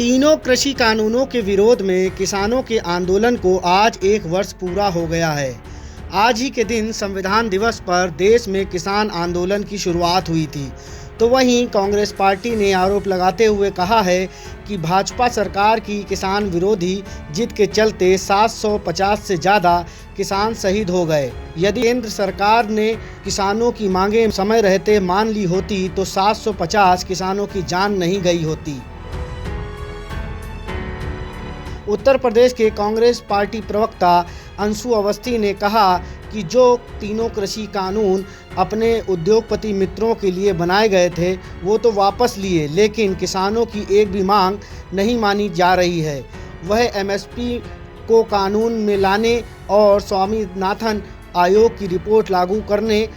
तीनों कृषि कानूनों के विरोध में किसानों के आंदोलन को आज 1 वर्ष पूरा हो गया है। आज ही के दिन संविधान दिवस पर देश में किसान आंदोलन की शुरुआत हुई थी। तो वहीं कांग्रेस पार्टी ने आरोप लगाते हुए कहा है कि भाजपा सरकार की किसान विरोधी जिद के चलते 750 से ज़्यादा किसान शहीद हो गए। यदि केंद्र सरकार ने किसानों की मांगें समय रहते मान ली होती तो 750 किसानों की जान नहीं गई होती। उत्तर प्रदेश के कांग्रेस पार्टी प्रवक्ता अंशु अवस्थी ने कहा कि जो तीनों कृषि कानून अपने उद्योगपति मित्रों के लिए बनाए गए थे वो तो वापस लिए, लेकिन किसानों की एक भी मांग नहीं मानी जा रही है। वह एमएसपी को कानून में लाने और स्वामीनाथन आयोग की रिपोर्ट लागू करने,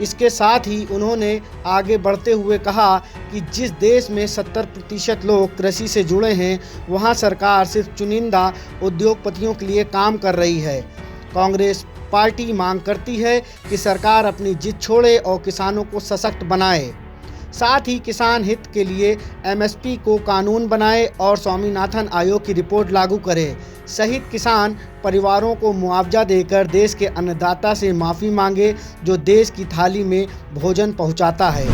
इसके साथ ही उन्होंने आगे बढ़ते हुए कहा कि जिस देश में 70% लोग कृषि से जुड़े हैं वहां सरकार सिर्फ चुनिंदा उद्योगपतियों के लिए काम कर रही है। कांग्रेस पार्टी मांग करती है कि सरकार अपनी जिद छोड़े और किसानों को सशक्त बनाए, साथ ही किसान हित के लिए एमएसपी को कानून बनाए और स्वामीनाथन आयोग की रिपोर्ट लागू करे। शहीद किसान परिवारों को मुआवजा देकर देश के अन्नदाता से माफ़ी मांगे जो देश की थाली में भोजन पहुंचाता है।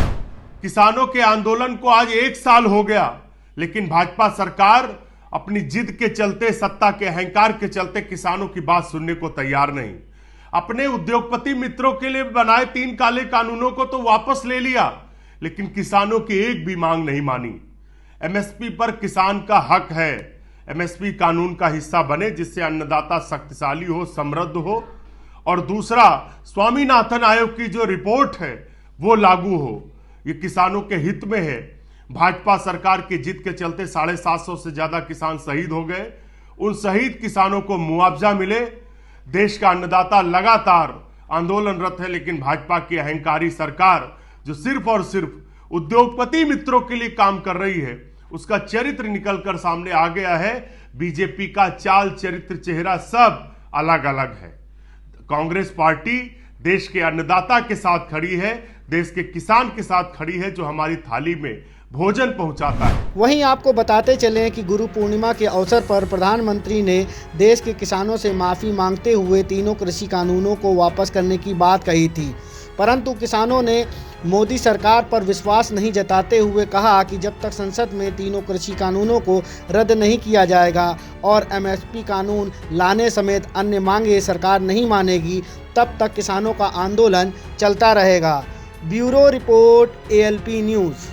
किसानों के आंदोलन को आज 1 साल हो गया, लेकिन भाजपा सरकार अपनी जिद के चलते, सत्ता के अहंकार के चलते किसानों की बात सुनने को तैयार नहीं। अपने उद्योगपति मित्रों के लिए बनाए 3 काले कानूनों को तो वापस ले लिया, लेकिन किसानों की एक भी मांग नहीं मानी। एमएसपी पर किसान का हक है, एमएसपी कानून का हिस्सा बने जिससे अन्नदाता शक्तिशाली हो, समृद्ध हो, और दूसरा स्वामीनाथन आयोग की जो रिपोर्ट है वो लागू हो। ये किसानों के हित में है। भाजपा सरकार की जिद के चलते 750 से ज्यादा किसान शहीद हो गए। उन शहीद किसानों को मुआवजा मिले। देश का अन्नदाता लगातार आंदोलनरत है, लेकिन भाजपा की अहंकारी सरकार जो सिर्फ और सिर्फ उद्योगपति मित्रों के लिए काम कर रही है, उसका चरित्र निकलकर सामने आ गया है। बीजेपी का चाल, चरित्र, चेहरा सब अलग अलग है। कांग्रेस पार्टी देश के अन्नदाता के साथ खड़ी है, देश के किसान के साथ खड़ी है जो हमारी थाली में भोजन पहुंचाता है। वहीं आपको बताते चलें कि गुरु पूर्णिमा के अवसर पर प्रधानमंत्री ने देश के किसानों से माफ़ी मांगते हुए तीनों कृषि कानूनों को वापस करने की बात कही थी, परंतु किसानों ने मोदी सरकार पर विश्वास नहीं जताते हुए कहा कि जब तक संसद में तीनों कृषि कानूनों को रद्द नहीं किया जाएगा और एमएसपी कानून लाने समेत अन्य मांगे सरकार नहीं मानेगी, तब तक किसानों का आंदोलन चलता रहेगा। Bureau report, ALP news.